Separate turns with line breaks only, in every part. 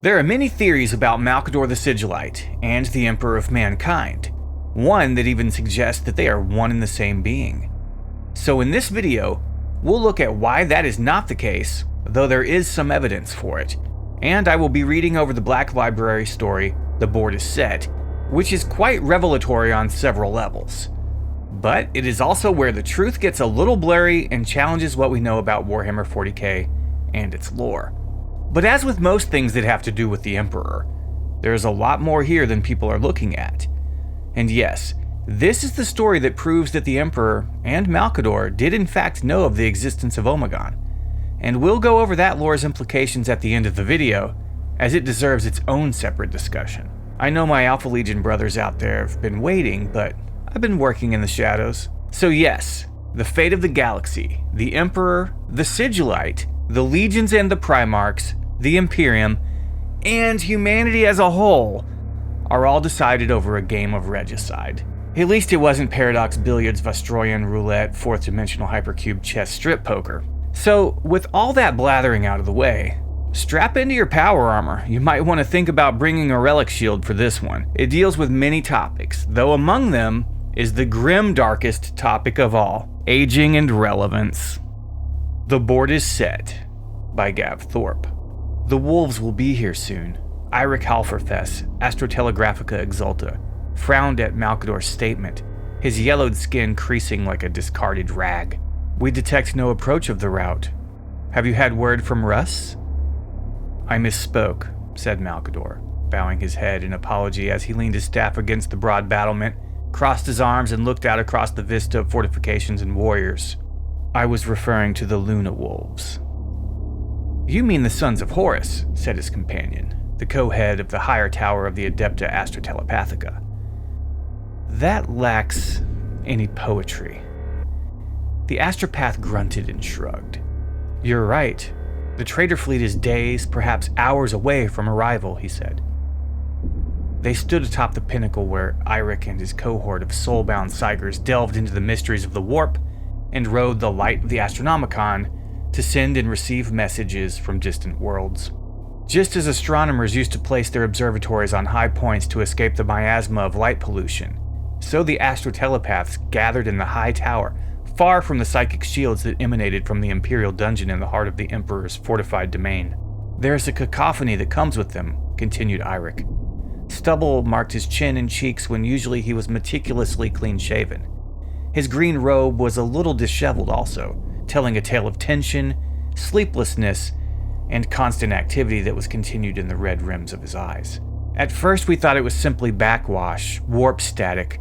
There are many theories about Malcador the Sigilite and the Emperor of Mankind, one that even suggests that they are one and the same being. So in this video, we'll look at why that is not the case, though there is some evidence for it, and I will be reading over the Black Library story, The Board is Set, which is quite revelatory on several levels. But it is also where the truth gets a little blurry and challenges what we know about Warhammer 40k and its lore. But as with most things that have to do with the Emperor, there is a lot more here than people are looking at. And yes, this is the story that proves that the Emperor and Malcador did in fact know of the existence of Omegon. And we'll go over that lore's implications at the end of the video, as it deserves its own separate discussion. I know my Alpha Legion brothers out there have been waiting, but I've been working in the shadows. So yes, the fate of the galaxy, the Emperor, the Sigilite, the Legions and the Primarchs, the Imperium, and humanity as a whole are all decided over a game of regicide. At least it wasn't Paradox Billiards, Vostroyan Roulette, 4th Dimensional Hypercube Chess Strip Poker. So, with all that blathering out of the way, strap into your power armor. You might want to think about bringing a relic shield for this one. It deals with many topics, though among them is the grim darkest topic of all, aging and relevance. The Board is Set by Gav Thorpe. The wolves will be here soon. Eirik Halferfess, Astrotelegraphica Exulta, frowned at Malcador's statement, his yellowed skin creasing like a discarded rag. We detect no approach of the route. Have you had word from Russ? I misspoke, said Malcador, bowing his head in apology as he leaned his staff against the broad battlement, crossed his arms and looked out across the vista of fortifications and warriors. I was referring to the Luna Wolves. You mean the Sons of Horus, said his companion, the co-head of the higher tower of the Adepta Astrotelepathica. That lacks any poetry. The astropath grunted and shrugged. You're right. The trader fleet is days, perhaps hours away from arrival, he said. They stood atop the pinnacle where Eirik and his cohort of soul-bound Psykers delved into the mysteries of the warp and rode the light of the Astronomicon to send and receive messages from distant worlds. Just as astronomers used to place their observatories on high points to escape the miasma of light pollution, so the astrotelepaths gathered in the high tower, far from the psychic shields that emanated from the Imperial dungeon in the heart of the Emperor's fortified domain. There is a cacophony that comes with them, continued Eirik. Stubble marked his chin and cheeks when usually he was meticulously clean-shaven. His green robe was a little disheveled also, telling a tale of tension, sleeplessness, and constant activity that was continued in the red rims of his eyes. At first we thought it was simply backwash, warp static.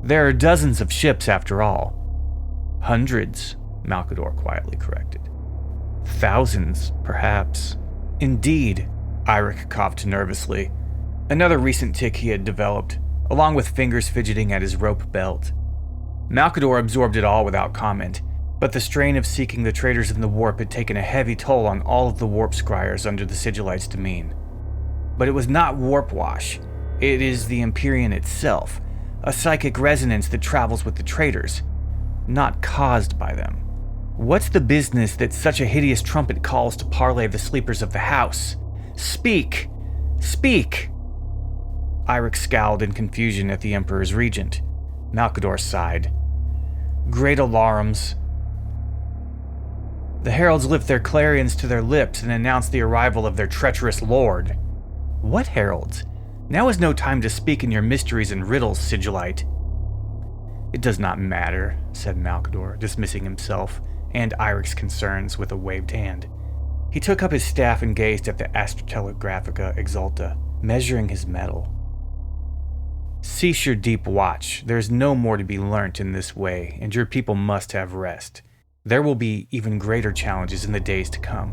There are dozens of ships after all. Hundreds, Malcador quietly corrected. Thousands, perhaps. Indeed, Eirik coughed nervously, another recent tic he had developed, along with fingers fidgeting at his rope belt. Malcador absorbed it all without comment, but the strain of seeking the traders in the warp had taken a heavy toll on all of the warp scryers under the Sigilite's domain. But it was not warp wash. It is the Empyrean itself, a psychic resonance that travels with the traders, not caused by them. What's the business that such a hideous trumpet calls to parley the sleepers of the house? Speak! Speak! Eirik scowled in confusion at the Emperor's regent. Malcador sighed. Great alarums. The heralds lift their clarions to their lips and announce the arrival of their treacherous lord. What heralds? Now is no time to speak in your mysteries and riddles, Sigilite. It does not matter, said Malcador, dismissing himself and Eirik's concerns with a waved hand. He took up his staff and gazed at the Astrotelegraphica Exulta, measuring his metal. Cease your deep watch. There is no more to be learnt in this way, and your people must have rest. There will be even greater challenges in the days to come.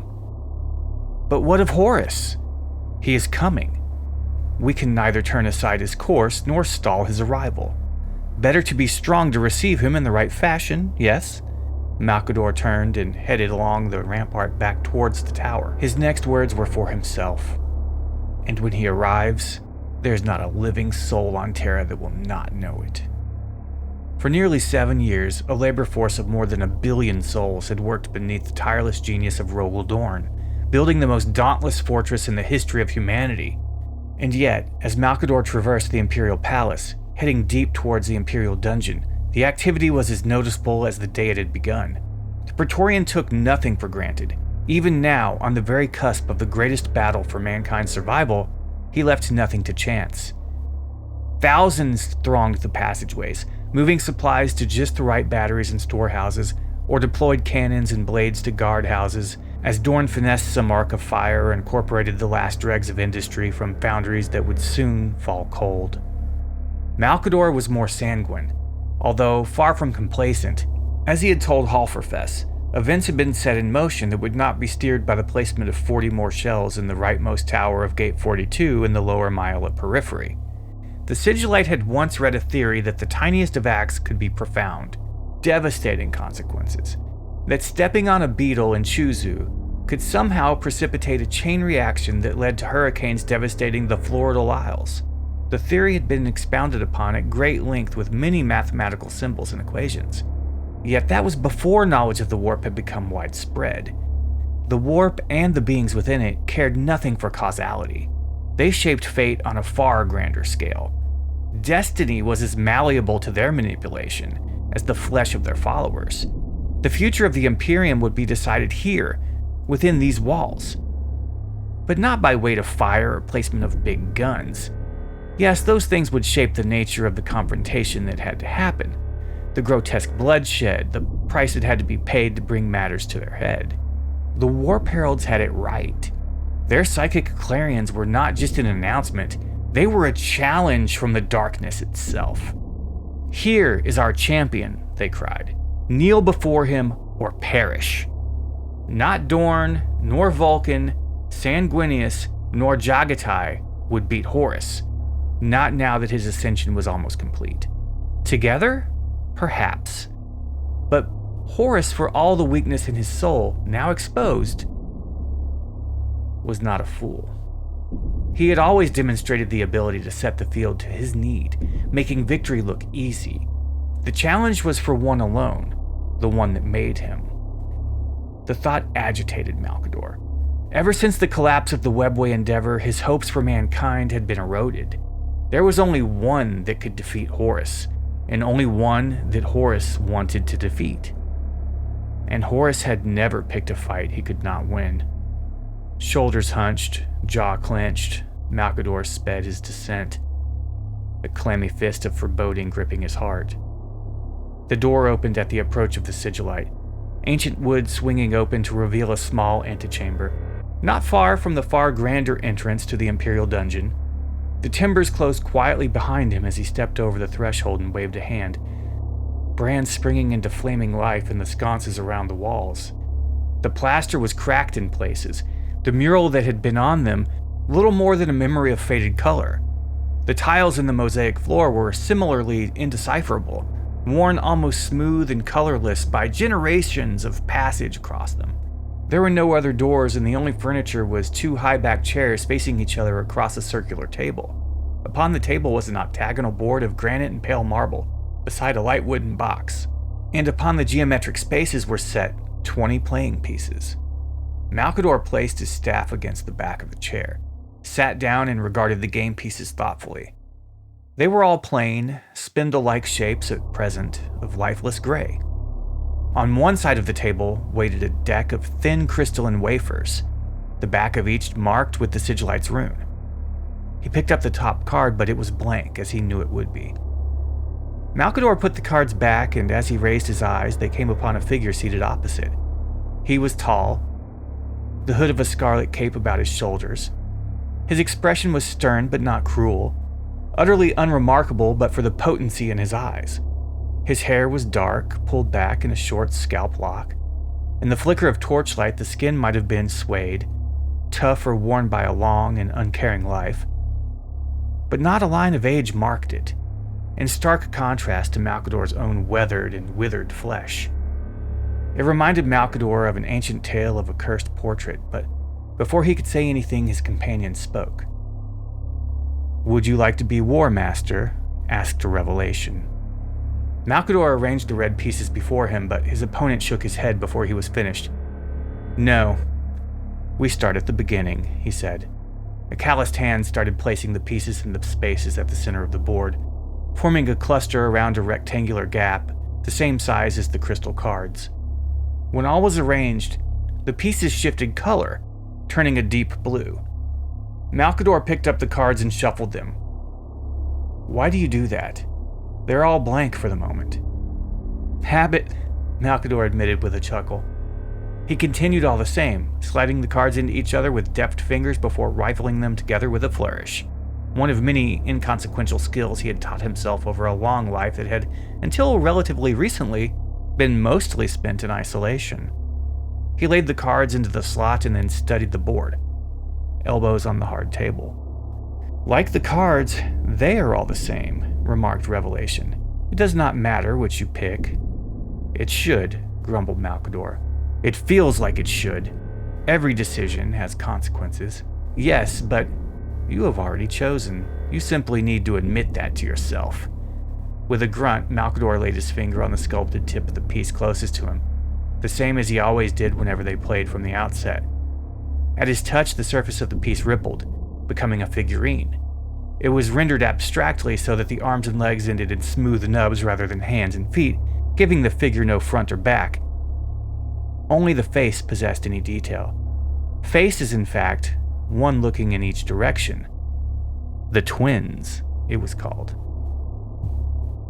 But what of Horus? He is coming. We can neither turn aside his course nor stall his arrival. Better to be strong to receive him in the right fashion, yes? Malcador turned and headed along the rampart back towards the tower. His next words were for himself. And when he arrives, there's not a living soul on Terra that will not know it. For nearly 7 years, a labor force of more than 1 billion souls had worked beneath the tireless genius of Rogel Dorn, building the most dauntless fortress in the history of humanity. And yet, as Malcador traversed the Imperial Palace, heading deep towards the Imperial Dungeon, the activity was as noticeable as the day it had begun. The Praetorian took nothing for granted. Even now, on the very cusp of the greatest battle for mankind's survival, he left nothing to chance. Thousands thronged the passageways, moving supplies to just the right batteries and storehouses, or deployed cannons and blades to guard houses, as Dorn finessed some arc of fire or incorporated the last dregs of industry from foundries that would soon fall cold. Malcador was more sanguine, although far from complacent. As he had told Halferfess, events had been set in motion that would not be steered by the placement of 40 more shells in the rightmost tower of Gate 42 in the lower mile at Periphery. The Sigilite had once read a theory that the tiniest of acts could be profound, devastating consequences, that stepping on a beetle in Chuzu could somehow precipitate a chain reaction that led to hurricanes devastating the Floridal Isles. The theory had been expounded upon at great length with many mathematical symbols and equations. Yet that was before knowledge of the warp had become widespread. The warp and the beings within it cared nothing for causality. They shaped fate on a far grander scale. Destiny was as malleable to their manipulation as the flesh of their followers. The future of the Imperium would be decided here, within these walls. But not by weight of fire or placement of big guns. Yes, those things would shape the nature of the confrontation that had to happen. The grotesque bloodshed, the price that had to be paid to bring matters to their head. The Warp Heralds had it right. Their psychic clarions were not just an announcement, they were a challenge from the darkness itself. "Here is our champion," they cried. "Kneel before him or perish." Not Dorn, nor Vulcan, Sanguinius, nor Jagatai would beat Horus. Not now that his ascension was almost complete. Together? Perhaps. But Horus, for all the weakness in his soul, now exposed, was not a fool. He had always demonstrated the ability to set the field to his need, making victory look easy. The challenge was for one alone, the one that made him. The thought agitated Malcador. Ever since the collapse of the Webway endeavor, his hopes for mankind had been eroded. There was only one that could defeat Horus, and only one that Horus wanted to defeat. And Horus had never picked a fight he could not win. Shoulders hunched, jaw clenched, Malcador sped his descent, a clammy fist of foreboding gripping his heart. The door opened at the approach of the Sigilite, ancient wood swinging open to reveal a small antechamber, not far from the far grander entrance to the Imperial Dungeon. The timbers closed quietly behind him as he stepped over the threshold and waved a hand, brands springing into flaming life in the sconces around the walls. The plaster was cracked in places, the mural that had been on them little more than a memory of faded color. The tiles in the mosaic floor were similarly indecipherable, worn almost smooth and colorless by generations of passage across them. There were no other doors, and the only furniture was two high-backed chairs facing each other across a circular table. Upon the table was an octagonal board of granite and pale marble, beside a light wooden box, and upon the geometric spaces were set 20 playing pieces. Malcador placed his staff against the back of the chair, sat down and regarded the game pieces thoughtfully. They were all plain, spindle-like shapes at present of lifeless gray. On one side of the table waited a deck of thin crystalline wafers, the back of each marked with the Sigilite's rune. He picked up the top card, but it was blank, as he knew it would be. Malcador put the cards back, and as he raised his eyes, they came upon a figure seated opposite. He was tall, the hood of a scarlet cape about his shoulders. His expression was stern but not cruel, utterly unremarkable but for the potency in his eyes. His hair was dark, pulled back in a short scalp lock. In the flicker of torchlight, the skin might have been suede, tough or worn by a long and uncaring life. But not a line of age marked it, in stark contrast to Malcador's own weathered and withered flesh. It reminded Malcador of an ancient tale of a cursed portrait, but before he could say anything, his companion spoke. "Would you like to be War Master?" asked a revelation. Malcador arranged the red pieces before him, but his opponent shook his head before he was finished. "No. "We start at the beginning," he said. A calloused hand started placing the pieces in the spaces at the center of the board, forming a cluster around a rectangular gap, the same size as the crystal cards. When all was arranged, the pieces shifted color, turning a deep blue. Malcador picked up the cards and shuffled them. "Why do you do that? They're all blank for the moment." "Habit," Malcador admitted with a chuckle. He continued all the same, sliding the cards into each other with deft fingers before rifling them together with a flourish. One of many inconsequential skills he had taught himself over a long life that had, until relatively recently, been mostly spent in isolation. He laid the cards into the slot and then studied the board, elbows on the hard table. "Like the cards, they are all the same," remarked Revelation. "It does not matter which you pick." "It should," grumbled Malcador. "It feels like it should. Every decision has consequences." "Yes, but you have already chosen. You simply need to admit that to yourself." With a grunt, Malcador laid his finger on the sculpted tip of the piece closest to him, the same as he always did whenever they played from the outset. At his touch, the surface of the piece rippled, becoming a figurine. It was rendered abstractly so that the arms and legs ended in smooth nubs rather than hands and feet, giving the figure no front or back. Only the face possessed any detail. Face is, in fact, one looking in each direction. The Twins, it was called.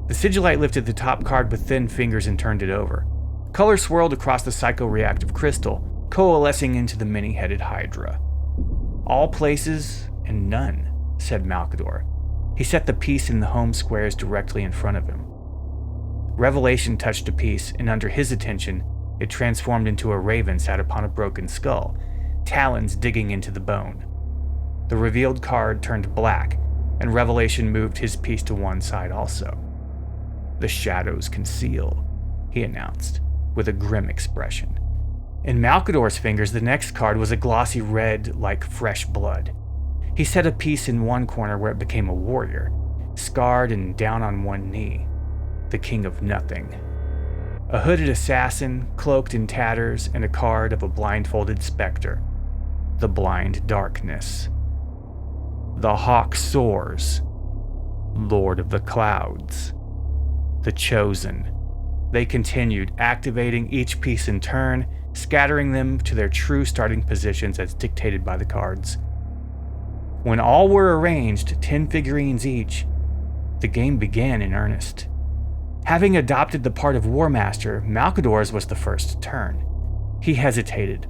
The Sigilite lifted the top card with thin fingers and turned it over. Color swirled across the psychoreactive crystal, coalescing into the many-headed Hydra. "All places and none," said Malcador. He set the piece in the home squares directly in front of him. Revelation touched a piece, and under his attention, it transformed into a raven sat upon a broken skull, talons digging into the bone. The revealed card turned black, and Revelation moved his piece to one side also. "The shadows conceal," he announced, with a grim expression. In Malcador's fingers, the next card was a glossy red like fresh blood. He set a piece in one corner where it became a warrior, scarred and down on one knee, the king of nothing. A hooded assassin, cloaked in tatters, and a card of a blindfolded specter. The blind darkness. "The hawk soars. Lord of the clouds. The chosen." They continued, activating each piece in turn, scattering them to their true starting positions as dictated by the cards. When all were arranged, 10 figurines each, the game began in earnest. Having adopted the part of War Master, Malcador's was the first to turn. He hesitated,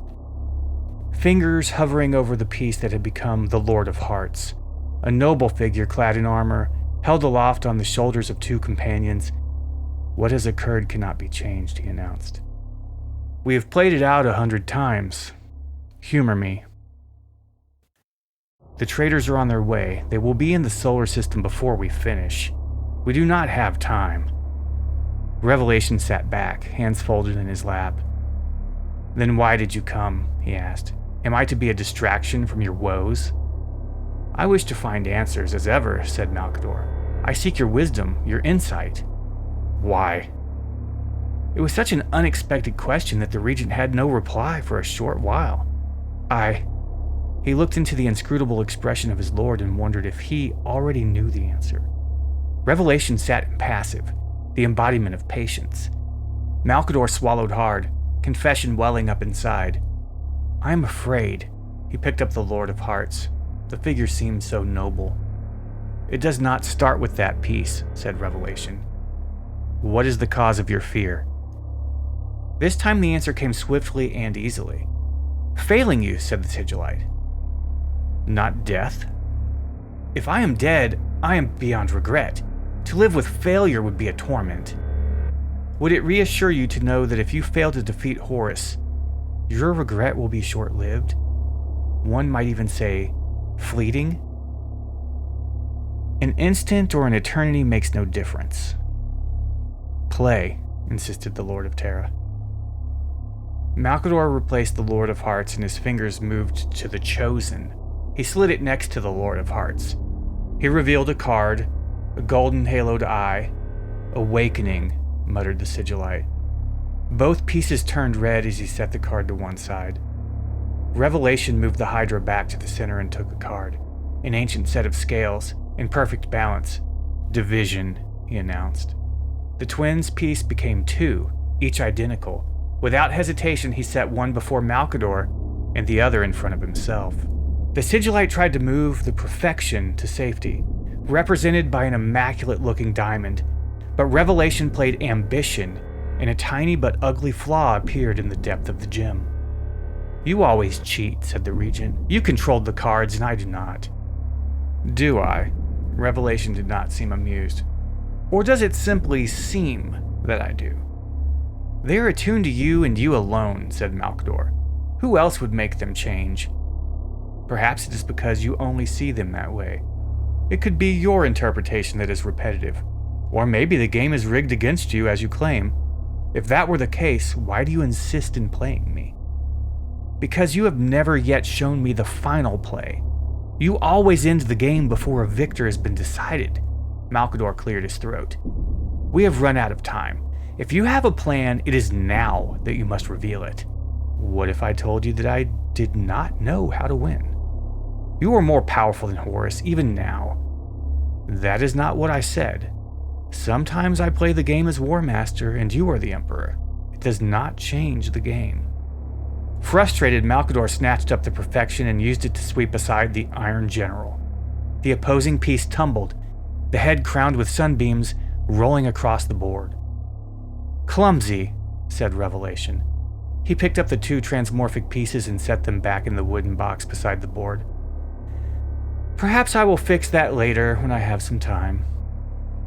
fingers hovering over the piece that had become the Lord of Hearts, a noble figure clad in armor, held aloft on the shoulders of 2 companions. "What has occurred cannot be changed," he announced. "We have played it out 100 times. Humor me." "The traitors are on their way. They will be in the solar system before we finish. We do not have time." Revelation sat back, hands folded in his lap. "Then why did you come?" he asked. "Am I to be a distraction from your woes?" "I wish to find answers, as ever," said Malcador. "I seek your wisdom, your insight." "Why?" It was such an unexpected question that the Regent had no reply for a short while. He looked into the inscrutable expression of his lord and wondered if he already knew the answer. Revelation sat impassive, the embodiment of patience. Malcador swallowed hard, confession welling up inside. "I am afraid." He picked up the Lord of Hearts. The figure seemed so noble. "It does not start with that piece," said Revelation. "What is the cause of your fear?" This time the answer came swiftly and easily. "Failing you," said the Sigilite. "Not death?" "If I am dead, I am beyond regret. To live with failure would be a torment. Would it reassure you to know that if you fail to defeat Horus, your regret will be short-lived? One might even say, fleeting? An instant or an eternity makes no difference." "Play," insisted the Lord of Terra. Malcador replaced the Lord of Hearts and his fingers moved to the Chosen. He slid it next to the Lord of Hearts. He revealed a card, a golden haloed eye. "Awakening," muttered the Sigilite. Both pieces turned red as he set the card to one side. Revelation moved the Hydra back to the center and took a card. An ancient set of scales, in perfect balance. Division, he announced. The twins' piece became 2, each identical. Without hesitation, he set one before Malcador and the other in front of himself. The Sigilite tried to move the perfection to safety, represented by an immaculate-looking diamond, but Revelation played ambition, and a tiny but ugly flaw appeared in the depth of the gem. "You always cheat," said the Regent. "You controlled the cards, and I do not." "Do I?" Revelation did not seem amused. "Or does it simply seem that I do?" "They are attuned to you and you alone," said Malcador. "Who else would make them change?" "Perhaps it is because you only see them that way. It could be your interpretation that is repetitive. Or maybe the game is rigged against you, as you claim. If that were the case, why do you insist in playing me?" "Because you have never yet shown me the final play. You always end the game before a victor has been decided." Malcador cleared his throat. "We have run out of time. If you have a plan, it is now that you must reveal it." "What if I told you that I did not know how to win?" "You are more powerful than Horus, even now." "That is not what I said. Sometimes I play the game as War Master and you are the Emperor. It does not change the game." Frustrated, Malcador snatched up the perfection and used it to sweep aside the Iron General. The opposing piece tumbled, the head crowned with sunbeams rolling across the board. "Clumsy," said Revelation. He picked up the 2 transmorphic pieces and set them back in the wooden box beside the board. "Perhaps I will fix that later when I have some time."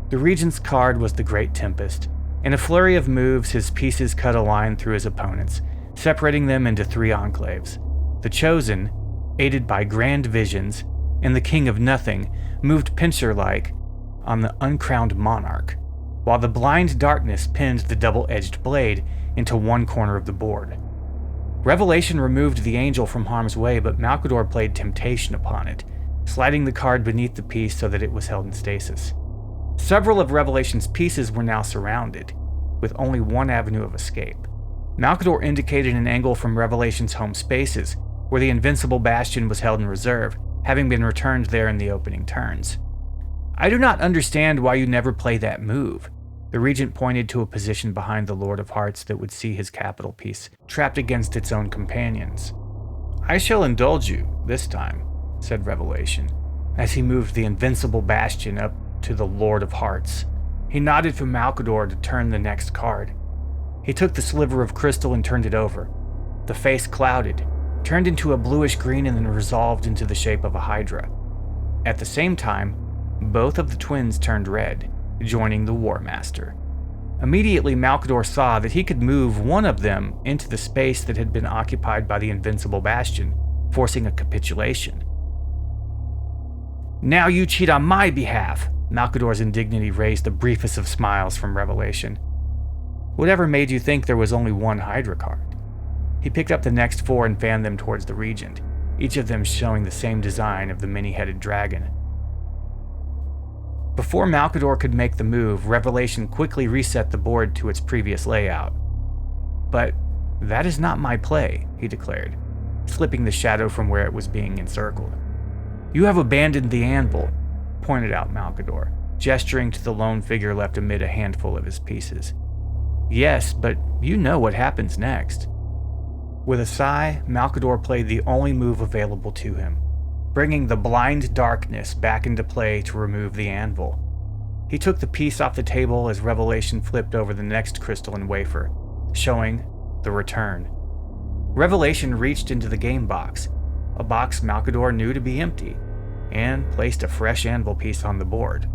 The Regent's card was the Great Tempest. In a flurry of moves, his pieces cut a line through his opponents, separating them into 3 enclaves. The Chosen, aided by grand visions, and the King of Nothing moved pincer-like on the uncrowned monarch, while the blind darkness pinned the double-edged blade into one corner of the board. Revelation removed the angel from harm's way, but Malcador played temptation upon it, sliding the card beneath the piece so that it was held in stasis. Several of Revelation's pieces were now surrounded, with only one avenue of escape. Malcador indicated an angle from Revelation's home spaces, where the invincible bastion was held in reserve, having been returned there in the opening turns. "I do not understand why you never play that move." The Regent pointed to a position behind the Lord of Hearts that would see his capital piece trapped against its own companions. "I shall indulge you, this time," said Revelation, as he moved the invincible bastion up to the Lord of Hearts. He nodded for Malcador to turn the next card. He took the sliver of crystal and turned it over. The face clouded, turned into a bluish green, and then resolved into the shape of a hydra. At the same time, both of the twins turned red, joining the War Master. Immediately, Malcador saw that he could move one of them into the space that had been occupied by the invincible bastion, forcing a capitulation. "Now you cheat on my behalf!" Malcador's indignity raised the briefest of smiles from Revelation. "Whatever made you think there was only one Hydra card?" He picked up the next 4 and fanned them towards the Regent, each of them showing the same design of the many-headed dragon. Before Malcador could make the move, Revelation quickly reset the board to its previous layout. "But that is not my play," he declared, slipping the shadow from where it was being encircled. "You have abandoned the anvil," pointed out Malcador, gesturing to the lone figure left amid a handful of his pieces. "Yes, but you know what happens next." With a sigh, Malcador played the only move available to him, bringing the blind darkness back into play to remove the anvil. He took the piece off the table as Revelation flipped over the next crystalline wafer, showing the return. Revelation reached into the game box, a box Malcador knew to be empty, and placed a fresh anvil piece on the board.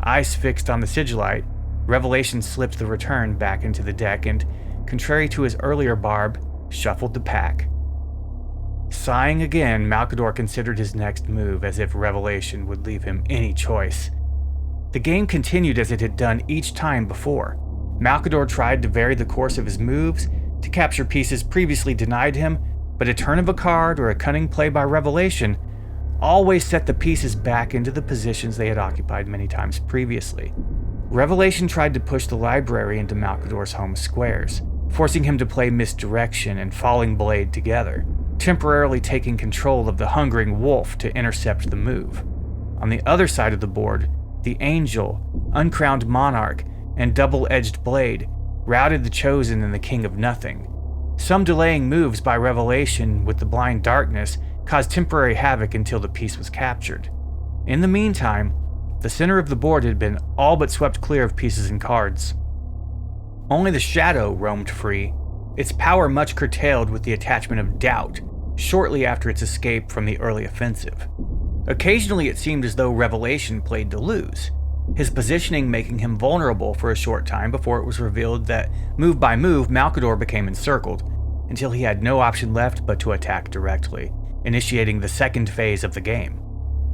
Eyes fixed on the Sigilite, Revelation slipped the return back into the deck and, contrary to his earlier barb, shuffled the pack. Sighing again, Malcador considered his next move as if Revelation would leave him any choice. The game continued as it had done each time before. Malcador tried to vary the course of his moves, to capture pieces previously denied him, but a turn of a card or a cunning play by Revelation always set the pieces back into the positions they had occupied many times previously. Revelation tried to push the library into Malcador's home squares, forcing him to play Misdirection and Falling Blade together. temporarily taking control of the hungering wolf to intercept the move. On the other side of the board, the angel, uncrowned monarch, and double-edged blade routed the Chosen and the King of Nothing. Some delaying moves by Revelation with the blind darkness caused temporary havoc until the piece was captured. In the meantime, the center of the board had been all but swept clear of pieces and cards. Only the shadow roamed free, its power much curtailed with the attachment of doubt shortly after its escape from the early offensive. Occasionally it seemed as though Revelation played to lose, his positioning making him vulnerable for a short time before it was revealed that, move by move, Malcador became encircled, until he had no option left but to attack directly, initiating the second phase of the game.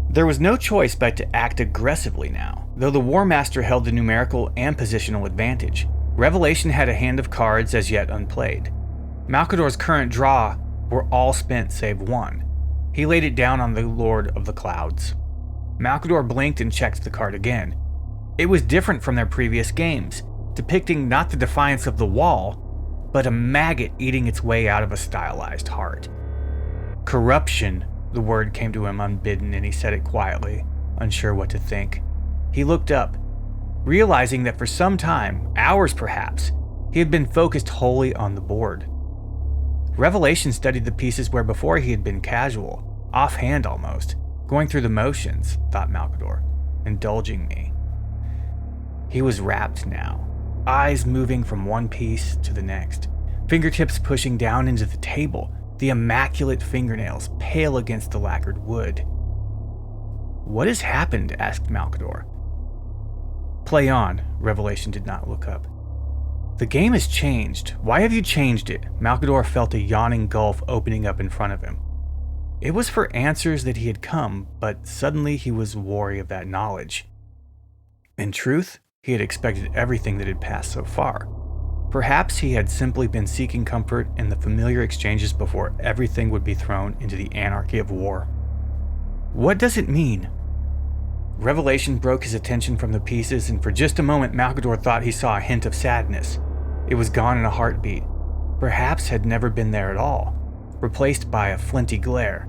There was no choice but to act aggressively now, though the War Master held the numerical and positional advantage. Revelation had a hand of cards as yet unplayed. Malcador's current draw were all spent save one. He laid it down on the Lord of the Clouds. Malcador blinked and checked the card again. It was different from their previous games, depicting not the defiance of the wall, but a maggot eating its way out of a stylized heart. Corruption, the word came to him unbidden, and he said it quietly, unsure what to think. He looked up, realizing that for some time, hours perhaps, he had been focused wholly on the board. Revelation studied the pieces where before he had been casual, offhand almost, going through the motions, thought Malcador, indulging me. He was rapt now, eyes moving from one piece to the next, fingertips pushing down into the table, the immaculate fingernails pale against the lacquered wood. "What has happened?" asked Malcador. "Play on." Revelation did not look up. "The game has changed. Why have you changed it?" Malcador felt a yawning gulf opening up in front of him. It was for answers that he had come, but suddenly he was wary of that knowledge. In truth, he had expected everything that had passed so far. Perhaps he had simply been seeking comfort in the familiar exchanges before everything would be thrown into the anarchy of war. "What does it mean?" Revelation broke his attention from the pieces, and for just a moment Malcador thought he saw a hint of sadness. It was gone in a heartbeat, perhaps had never been there at all, replaced by a flinty glare.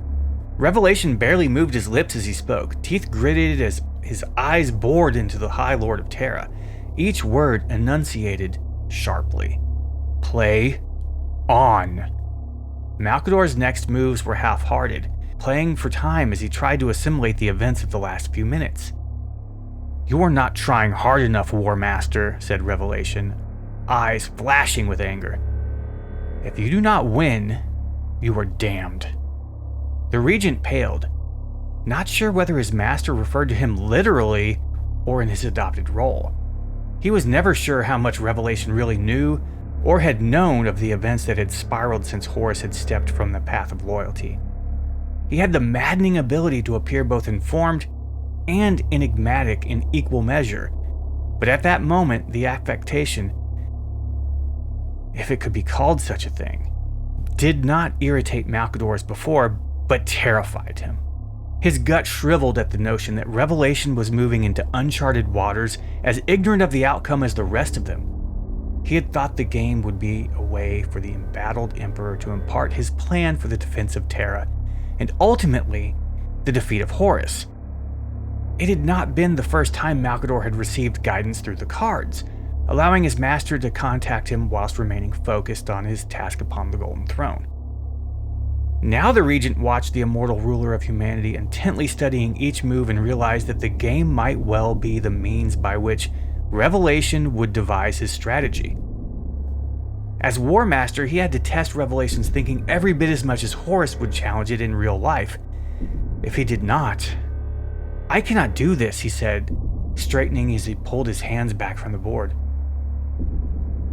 Revelation barely moved his lips as he spoke, teeth gritted as his eyes bored into the High Lord of Terra, each word enunciated sharply. "Play on." Malcador's next moves were half-hearted, playing for time as he tried to assimilate the events of the last few minutes. "You're not trying hard enough, War Master," said Revelation, eyes flashing with anger. "If you do not win, you are damned." The Regent paled, not sure whether his master referred to him literally or in his adopted role. He was never sure how much Revelation really knew or had known of the events that had spiraled since Horus had stepped from the path of loyalty. He had the maddening ability to appear both informed and enigmatic in equal measure, but at that moment the affectation, if it could be called such a thing, did not irritate Malcador as before, but terrified him. His gut shriveled at the notion that Revelation was moving into uncharted waters, as ignorant of the outcome as the rest of them. He had thought the game would be a way for the embattled Emperor to impart his plan for the defense of Terra, and ultimately, the defeat of Horus. It had not been the first time Malcador had received guidance through the cards, allowing his master to contact him whilst remaining focused on his task upon the Golden Throne. Now the Regent watched the immortal ruler of humanity intently studying each move and realized that the game might well be the means by which Revelation would devise his strategy. As War Master, he had to test Revelation's thinking every bit as much as Horus would challenge it in real life. If he did not... "I cannot do this," he said, straightening as he pulled his hands back from the board.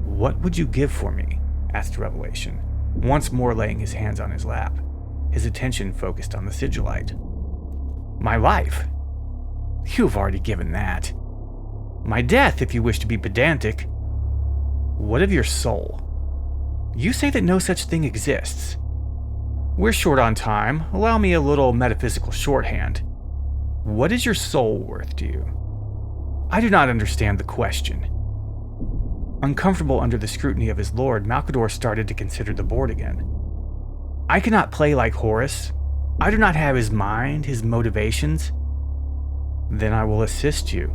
"What would you give for me?" asked Revelation, once more laying his hands on his lap, his attention focused on the Sigilite. "My life." "You've already given that." "My death, if you wish to be pedantic." "What of your soul?" "You say that no such thing exists." "We're short on time. Allow me a little metaphysical shorthand. What is your soul worth to you?" "I do not understand the question." Uncomfortable under the scrutiny of his lord, Malcador started to consider the board again. I cannot play like Horus. I do not have his mind, his motivations. Then I will assist you.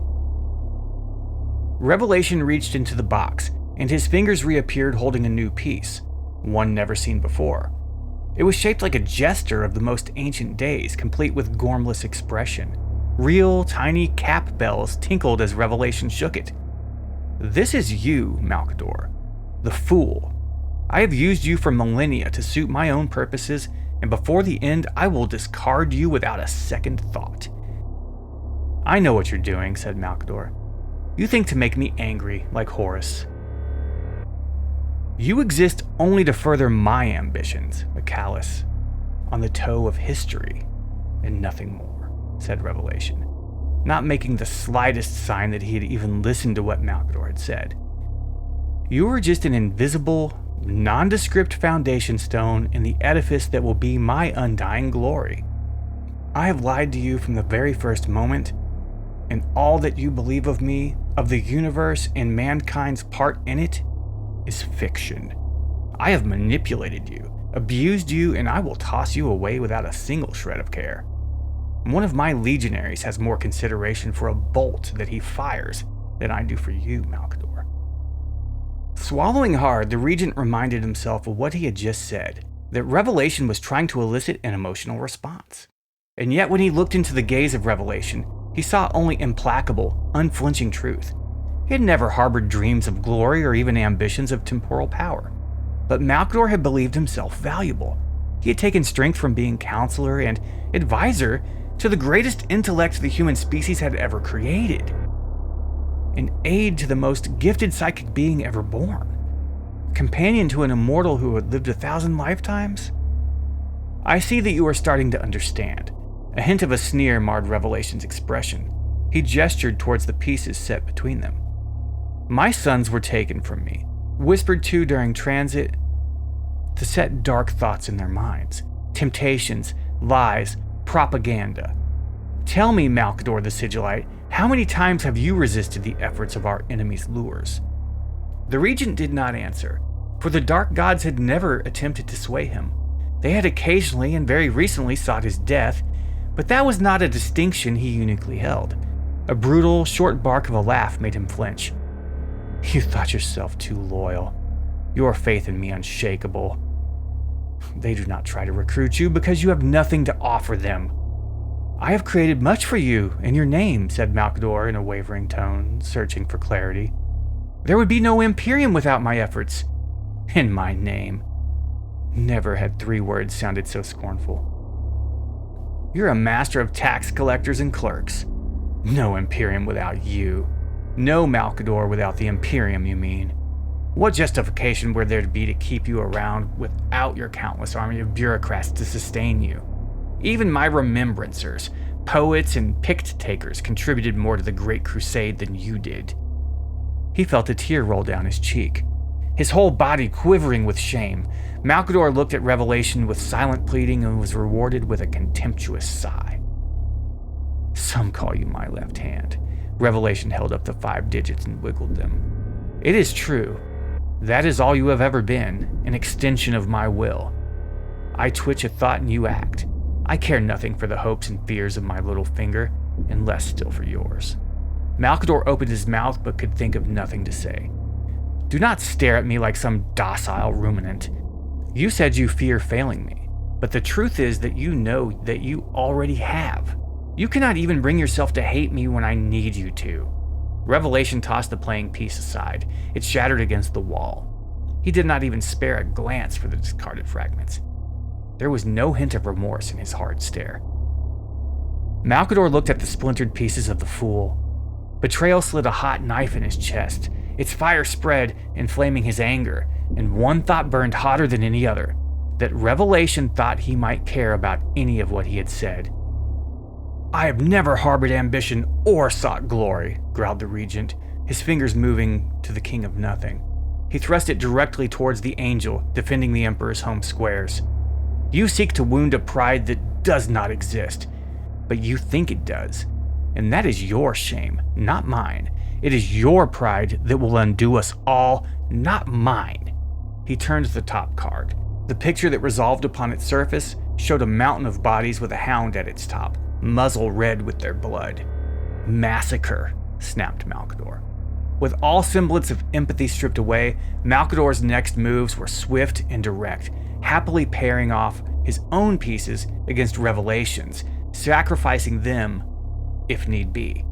Revelation reached into the box, and his fingers reappeared holding a new piece, one never seen before. It was shaped like a jester of the most ancient days, complete with gormless expression. Real, tiny cap bells tinkled as Revelation shook it. This is you, Malcador, the fool. I have used you for millennia to suit my own purposes, and before the end, I will discard you without a second thought. I know what you're doing, said Malcador. You think to make me angry, like Horus. You exist only to further my ambitions, a callous, on the toe of history, and nothing more, said Revelation, not making the slightest sign that he had even listened to what Malcador had said. You are just an invisible, nondescript foundation stone in the edifice that will be my undying glory. I have lied to you from the very first moment, and all that you believe of me, of the universe and mankind's part in it, is fiction. I have manipulated you, abused you, and I will toss you away without a single shred of care. One of my legionaries has more consideration for a bolt that he fires than I do for you, Malcador. Swallowing hard, the regent reminded himself of what he had just said, that Revelation was trying to elicit an emotional response. And yet when he looked into the gaze of Revelation, he saw only implacable, unflinching truth. He had never harbored dreams of glory or even ambitions of temporal power. But Malcador had believed himself valuable. He had taken strength from being counselor and advisor to the greatest intellect the human species had ever created. An aid to the most gifted psychic being ever born. Companion to an immortal who had lived 1,000 lifetimes? I see that you are starting to understand. A hint of a sneer marred Revelation's expression. He gestured towards the pieces set between them. My sons were taken from me, whispered to during transit, to set dark thoughts in their minds, temptations, lies, propaganda. Tell me, Malcador the Sigilite, how many times have you resisted the efforts of our enemy's lures? The regent did not answer, for the dark gods had never attempted to sway him. They had occasionally and very recently sought his death, but that was not a distinction he uniquely held. A brutal, short bark of a laugh made him flinch. You thought yourself too loyal. Your faith in me unshakable. They do not try to recruit you because you have nothing to offer them. I have created much for you in your name, said Malcador in a wavering tone, searching for clarity. There would be no Imperium without my efforts. In my name. Never had 3 words sounded so scornful. You're a master of tax collectors and clerks. No Imperium without you. No Malcador without the Imperium, you mean. What justification were there to be to keep you around without your countless army of bureaucrats to sustain you? Even my remembrancers, poets and pict takers contributed more to the Great Crusade than you did. He felt a tear roll down his cheek, his whole body quivering with shame. Malcador looked at Revelation with silent pleading and was rewarded with a contemptuous sigh. Some call you my left hand. Revelation held up the 5 digits and wiggled them. It is true. That is all you have ever been, an extension of my will. I twitch a thought and you act. I care nothing for the hopes and fears of my little finger, and less still for yours. Malcador opened his mouth but could think of nothing to say. Do not stare at me like some docile ruminant. You said you fear failing me, but the truth is that you know that you already have. You cannot even bring yourself to hate me when I need you to. Revelation tossed the playing piece aside. It shattered against the wall. He did not even spare a glance for the discarded fragments. There was no hint of remorse in his hard stare. Malcador looked at the splintered pieces of the fool. Betrayal slid a hot knife in his chest. Its fire spread, inflaming his anger, and one thought burned hotter than any other, that Revelation thought he might care about any of what he had said. I have never harbored ambition or sought glory, growled the regent, his fingers moving to the king of nothing. He thrust it directly towards the angel, defending the emperor's home squares. You seek to wound a pride that does not exist, but you think it does. And that is your shame, not mine. It is your pride that will undo us all, not mine. He turned to the top card. The picture that resolved upon its surface showed a mountain of bodies with a hound at its top, muzzle red with their blood. Massacre, snapped Malcador. With all semblance of empathy stripped away, Malcador's next moves were swift and direct, happily pairing off his own pieces against Revelation's, sacrificing them if need be.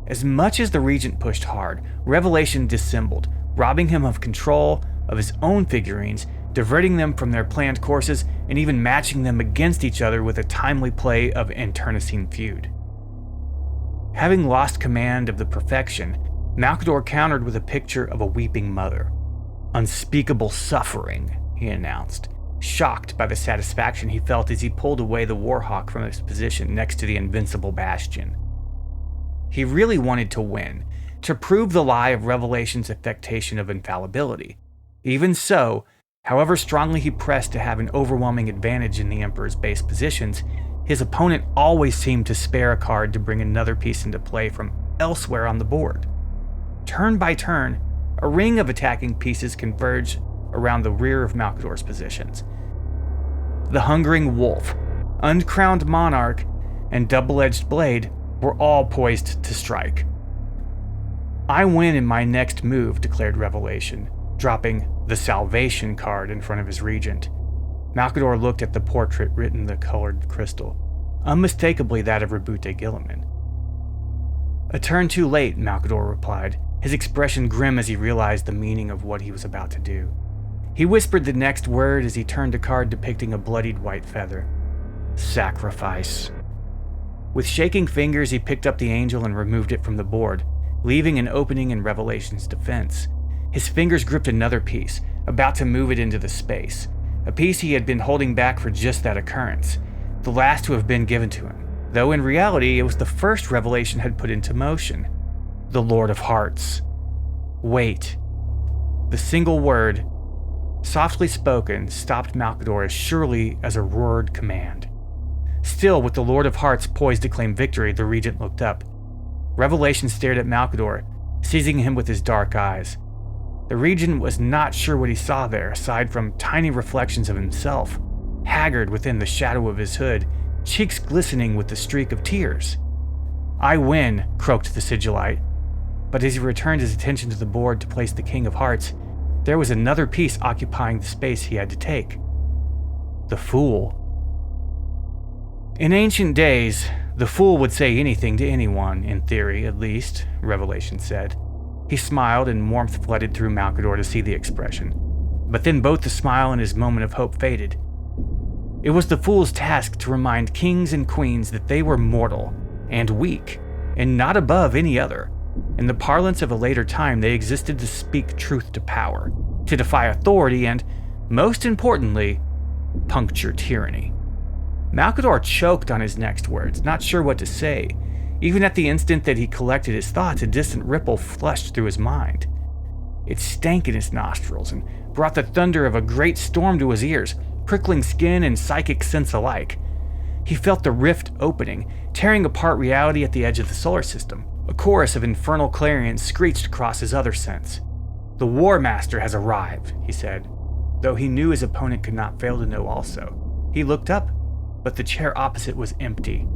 As much as the Regent pushed hard, Revelation dissembled, robbing him of control of his own figurines, diverting them from their planned courses, and even matching them against each other with a timely play of internecine feud. Having lost command of the perfection, Malcador countered with a picture of a weeping mother. Unspeakable suffering, he announced, shocked by the satisfaction he felt as he pulled away the Warhawk from its position next to the invincible bastion. He really wanted to win, to prove the lie of Revelation's affectation of infallibility. Even so, however strongly he pressed to have an overwhelming advantage in the Emperor's base positions, his opponent always seemed to spare a card to bring another piece into play from elsewhere on the board. Turn by turn, a ring of attacking pieces converged around the rear of Malcador's positions. The hungering wolf, uncrowned monarch, and double-edged blade were all poised to strike. I win in my next move, declared Revelation, dropping the Salvation card in front of his regent. Malcador looked at the portrait written in the colored crystal, unmistakably that of Rabute Gilliman. A turn too late, Malcador replied, his expression grim as he realized the meaning of what he was about to do. He whispered the next word as he turned a card depicting a bloodied white feather. Sacrifice. With shaking fingers, he picked up the angel and removed it from the board, leaving an opening in Revelation's defense. His fingers gripped another piece, about to move it into the space, a piece he had been holding back for just that occurrence, the last to have been given to him, though in reality it was the first Revelation had put into motion. The Lord of Hearts. Wait. The single word, softly spoken, stopped Malcador as surely as a roared command. Still, with the Lord of Hearts poised to claim victory, the Regent looked up. Revelation stared at Malcador, seizing him with his dark eyes. The Regent was not sure what he saw there, aside from tiny reflections of himself, haggard within the shadow of his hood, cheeks glistening with the streak of tears. I win, croaked the Sigilite. But as he returned his attention to the board to place the King of Hearts, there was another piece occupying the space he had to take. The Fool. In ancient days, the Fool would say anything to anyone, in theory at least, Revelation said. He smiled and warmth flooded through Malcador to see the expression. But then both the smile and his moment of hope faded. It was the Fool's task to remind kings and queens that they were mortal and weak, and not above any other. In the parlance of a later time, they existed to speak truth to power, to defy authority, and, most importantly, puncture tyranny. Malcador choked on his next words, not sure what to say. Even at the instant that he collected his thoughts, a distant ripple flushed through his mind. It stank in his nostrils and brought the thunder of a great storm to his ears, prickling skin and psychic sense alike. He felt the rift opening, tearing apart reality at the edge of the solar system. A chorus of infernal clarions screeched across his other sense. The War Master has arrived, he said, though he knew his opponent could not fail to know also. He looked up, but the chair opposite was empty.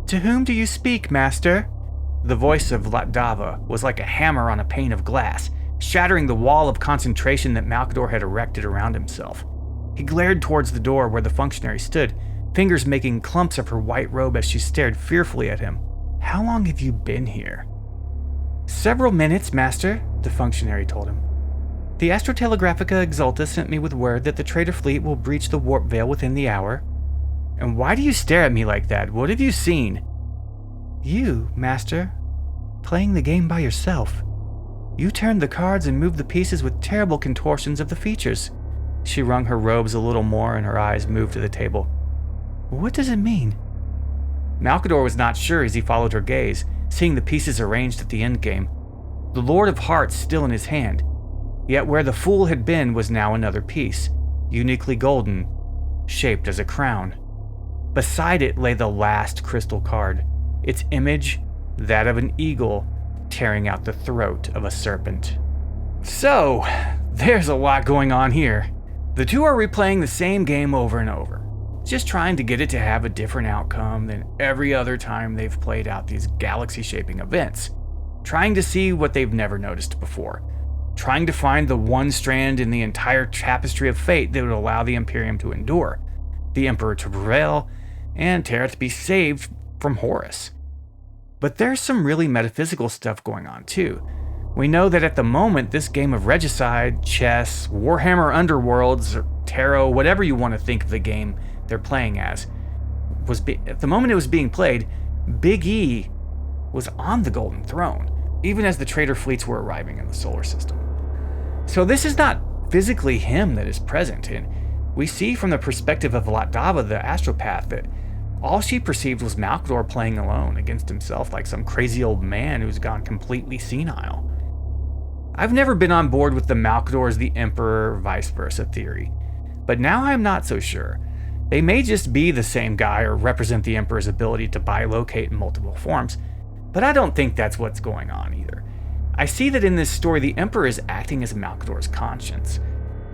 To whom do you speak, Master? The voice of Latdava was like a hammer on a pane of glass, shattering the wall of concentration that Malcador had erected around himself. He glared towards the door where the functionary stood, fingers making clumps of her white robe as she stared fearfully at him. How long have you been here? Several minutes, Master, the functionary told him. The Astrotelegraphica Exalta sent me with word that the Traitor Fleet will breach the warp veil within the hour. And why do you stare at me like that? What have you seen? You, Master, playing the game by yourself. You turned the cards and moved the pieces with terrible contortions of the features. She wrung her robes a little more and her eyes moved to the table. What does it mean? Malcador was not sure as he followed her gaze, seeing the pieces arranged at the endgame. The Lord of Hearts still in his hand, yet where the Fool had been was now another piece, uniquely golden, shaped as a crown. Beside it lay the last crystal card, its image that of an eagle tearing out the throat of a serpent. So, there's a lot going on here. The two are replaying the same game over and over, just trying to get it to have a different outcome than every other time they've played out these galaxy-shaping events, trying to see what they've never noticed before, trying to find the one strand in the entire tapestry of fate that would allow the Imperium to endure, the Emperor to prevail, and Terra to be saved from Horus. But there's some really metaphysical stuff going on too. We know that at the moment, this game of regicide, chess, Warhammer Underworlds, or tarot, whatever you want to think of the game they're playing as, at the moment it was being played, Big E was on the Golden Throne, even as the traitor fleets were arriving in the solar system. So this is not physically him that is present, and we see from the perspective of Latdava, the astropath, that all she perceived was Malcador playing alone against himself like some crazy old man who's gone completely senile. I've never been on board with the Malcador as the Emperor, vice versa theory, but now I'm not so sure. They may just be the same guy or represent the Emperor's ability to bilocate in multiple forms, but I don't think that's what's going on either. I see that in this story, the Emperor is acting as Malcador's conscience.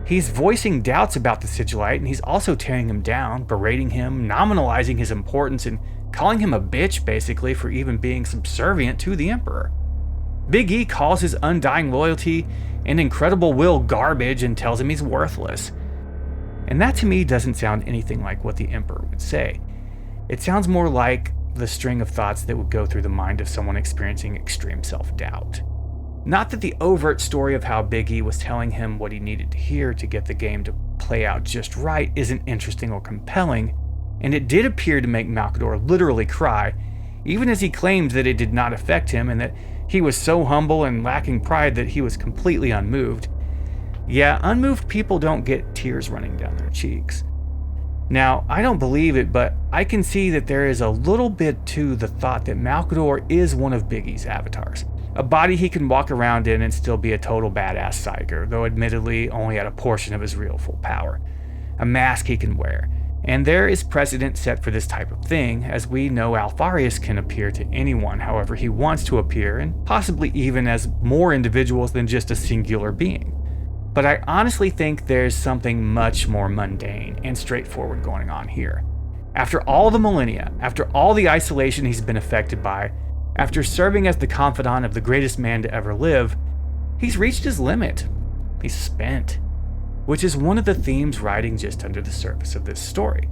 He's voicing doubts about the Sigilite, and he's also tearing him down, berating him, nominalizing his importance, and calling him a bitch, basically, for even being subservient to the Emperor. Big E calls his undying loyalty and incredible will garbage and tells him he's worthless. And that to me doesn't sound anything like what the Emperor would say. It sounds more like the string of thoughts that would go through the mind of someone experiencing extreme self-doubt. Not that the overt story of how Big E was telling him what he needed to hear to get the game to play out just right isn't interesting or compelling, and it did appear to make Malcador literally cry, even as he claimed that it did not affect him and that he was so humble and lacking pride that he was completely unmoved. Yeah, unmoved people don't get tears running down their cheeks. Now, I don't believe it, but I can see that there is a little bit to the thought that Malcador is one of Big E's avatars. A body he can walk around in and still be a total badass psyker, though admittedly only at a portion of his real full power. A mask he can wear. And there is precedent set for this type of thing, as we know Alfarius can appear to anyone however he wants to appear, and possibly even as more individuals than just a singular being. But I honestly think there's something much more mundane and straightforward going on here. After all the millennia, after all the isolation he's been affected by, after serving as the confidant of the greatest man to ever live, he's reached his limit. He's spent. Which is one of the themes riding just under the surface of this story.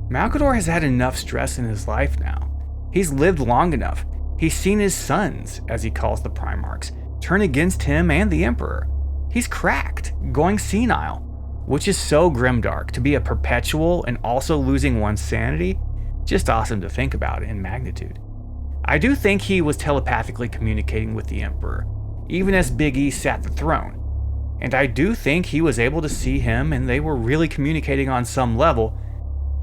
Malcador has had enough stress in his life now. He's lived long enough. He's seen his sons, as he calls the Primarchs, turn against him and the Emperor. He's cracked, going senile, which is so grimdark to be a perpetual and also losing one's sanity. Just awesome to think about in magnitude. I do think he was telepathically communicating with the Emperor, even as Big E sat the throne. And I do think he was able to see him and they were really communicating on some level,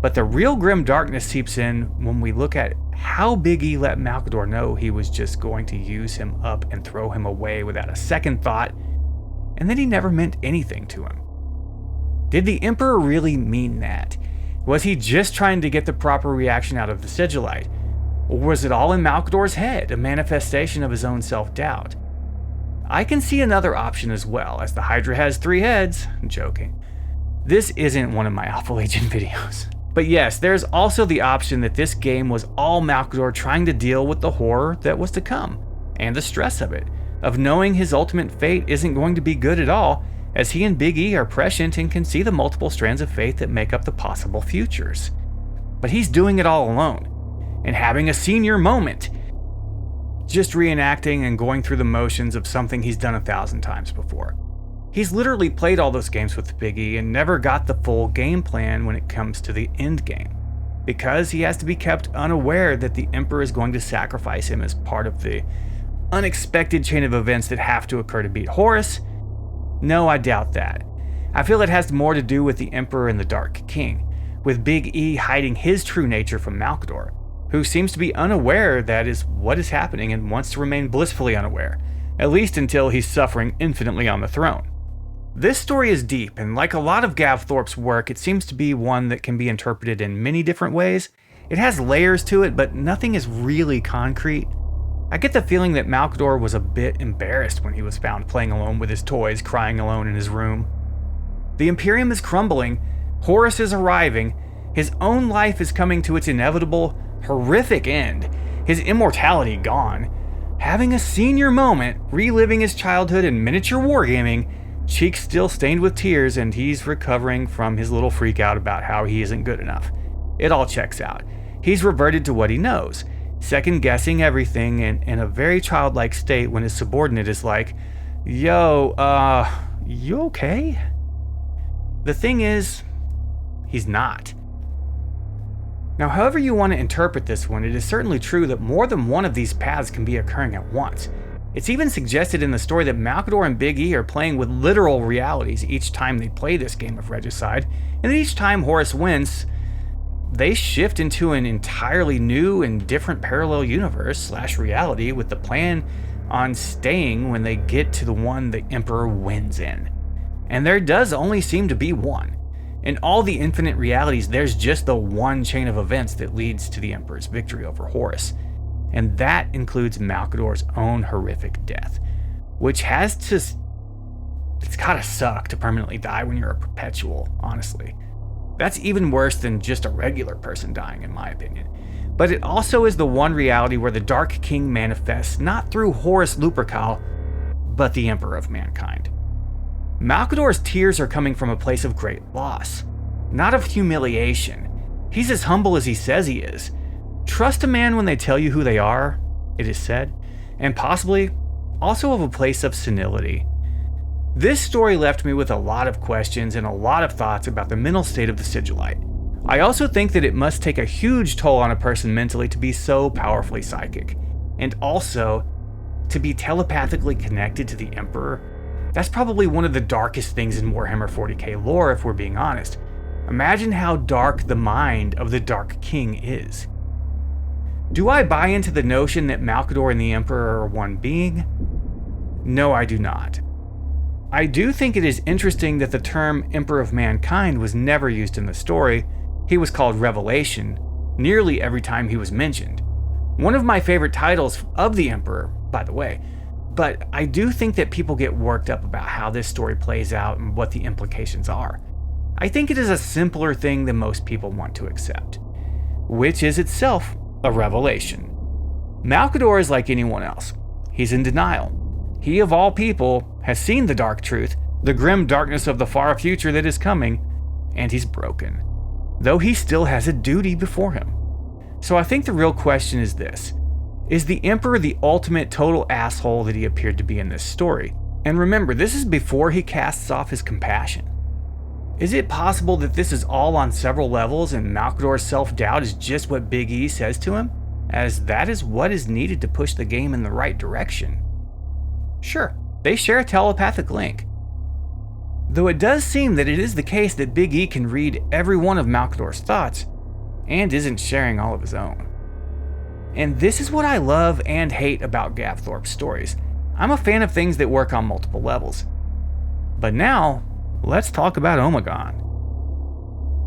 but the real grim darkness seeps in when we look at how Big E let Malcador know he was just going to use him up and throw him away without a second thought, and that he never meant anything to him. Did the Emperor really mean that? Was he just trying to get the proper reaction out of the Sigilite? Or was it all in Malcador's head, a manifestation of his own self-doubt? I can see another option as well, as the Hydra has 3 heads. I'm joking. This isn't one of my Alpha Legion videos. But yes, there's also the option that this game was all Malcador trying to deal with the horror that was to come, and the stress of it, of knowing his ultimate fate isn't going to be good at all, as he and Big E are prescient and can see the multiple strands of fate that make up the possible futures. But he's doing it all alone, and having a senior moment, just reenacting and going through the motions of something he's done 1,000 times before. He's literally played all those games with Big E and never got the full game plan when it comes to the end game, because he has to be kept unaware that the Emperor is going to sacrifice him as part of the unexpected chain of events that have to occur to beat Horus. No, I doubt that. I feel it has more to do with the Emperor and the Dark King, with Big E hiding his true nature from Malcador, who seems to be unaware that is what is happening and wants to remain blissfully unaware, at least until he's suffering infinitely on the throne. This story is deep, and like a lot of Gav Thorpe's work, it seems to be one that can be interpreted in many different ways. It has layers to it, but nothing is really concrete. I get the feeling that Malcador was a bit embarrassed when he was found playing alone with his toys, crying alone in his room. The Imperium is crumbling, Horus is arriving, his own life is coming to its inevitable, horrific end, his immortality gone. Having a senior moment, reliving his childhood in miniature wargaming, cheeks still stained with tears, and he's recovering from his little freak out about how he isn't good enough. It all checks out. He's reverted to what he knows, second-guessing everything and in a very childlike state when his subordinate is like, "Yo, you okay?" The thing is, he's not. Now, however you want to interpret this one, it is certainly true that more than one of these paths can be occurring at once. It's even suggested in the story that Malcador and Big E are playing with literal realities each time they play this game of regicide, and each time Horus wins, they shift into an entirely new and different parallel universe / reality with the plan on staying when they get to the one the Emperor wins in. And there does only seem to be one. In all the infinite realities, there's just the one chain of events that leads to the Emperor's victory over Horus. And that includes Malcador's own horrific death, which has to... it's gotta suck to permanently die when you're a perpetual, honestly. That's even worse than just a regular person dying, in my opinion. But it also is the one reality where the Dark King manifests not through Horus Lupercal, but the Emperor of Mankind. Malcador's tears are coming from a place of great loss, not of humiliation. He's as humble as he says he is. Trust a man when they tell you who they are, it is said, and possibly also of a place of senility. This story left me with a lot of questions and a lot of thoughts about the mental state of the Sigilite. I also think that it must take a huge toll on a person mentally to be so powerfully psychic, and also to be telepathically connected to the Emperor. That's probably one of the darkest things in Warhammer 40k lore, if we're being honest. Imagine how dark the mind of the Dark King is. Do I buy into the notion that Malcador and the Emperor are one being? No, I do not. I do think it is interesting that the term Emperor of Mankind was never used in the story. He was called Revelation nearly every time he was mentioned. One of my favorite titles of the Emperor, by the way, but I do think that people get worked up about how this story plays out and what the implications are. I think it is a simpler thing than most people want to accept, which is itself a revelation. Malcador is like anyone else. He's in denial. He, of all people, has seen the dark truth, the grim darkness of the far future that is coming, and he's broken, though he still has a duty before him. So I think the real question is this: is the Emperor the ultimate total asshole that he appeared to be in this story? And remember, this is before he casts off his compassion. Is it possible that this is all on several levels and Malcador's self-doubt is just what Big E says to him, as that is what is needed to push the game in the right direction? Sure, they share a telepathic link. Though it does seem that it is the case that Big E can read every one of Malcador's thoughts, and isn't sharing all of his own. And this is what I love and hate about Gav Thorpe's stories. I'm a fan of things that work on multiple levels. But now, let's talk about Omegon.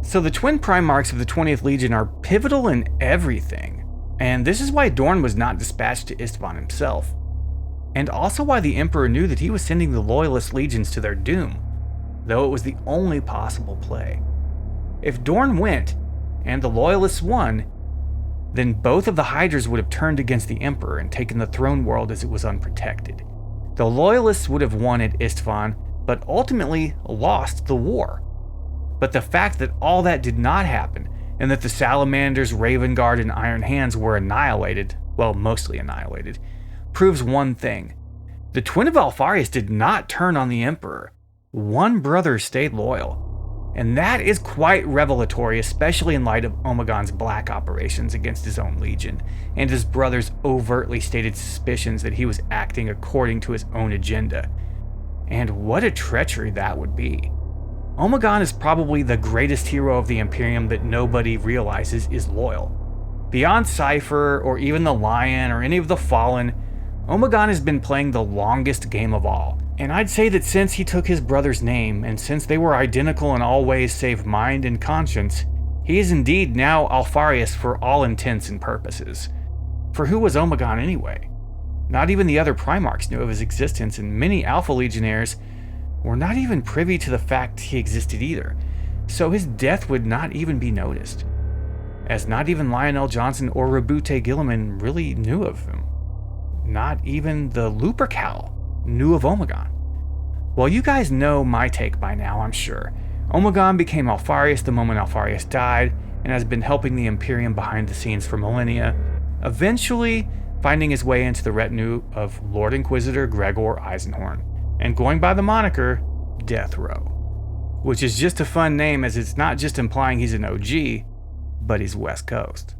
So the twin Primarchs of the 20th Legion are pivotal in everything, and this is why Dorn was not dispatched to Istvan himself, and also why the Emperor knew that he was sending the Loyalist legions to their doom, though it was the only possible play. If Dorn went, and the Loyalists won, then both of the Hydras would have turned against the Emperor and taken the throne world as it was unprotected. The Loyalists would have won at Istvan, but ultimately lost the war. But the fact that all that did not happen, and that the Salamanders, Raven Guard, and Iron Hands were annihilated, well, mostly annihilated, proves one thing. The Twin of Alfarius did not turn on the Emperor. One brother stayed loyal. And that is quite revelatory, especially in light of Omegon's black operations against his own legion, and his brother's overtly stated suspicions that he was acting according to his own agenda. And what a treachery that would be. Omegon is probably the greatest hero of the Imperium that nobody realizes is loyal. Beyond Cypher, or even the Lion, or any of the Fallen, Omegon has been playing the longest game of all. And I'd say that since he took his brother's name, and since they were identical in all ways save mind and conscience, he is indeed now Alfarius for all intents and purposes. For who was Omegon anyway? Not even the other Primarchs knew of his existence, and many Alpha Legionnaires were not even privy to the fact he existed either, so his death would not even be noticed, as not even Lionel Johnson or Rabute Gilliman really knew of him. Not even the Lupercal knew of Omegon. Well, you guys know my take by now, I'm sure. Omegon became Alfarius the moment Alfarius died, and has been helping the Imperium behind the scenes for millennia, eventually finding his way into the retinue of Lord Inquisitor Gregor Eisenhorn, and going by the moniker Death Row, which is just a fun name as it's not just implying he's an OG, but he's West Coast.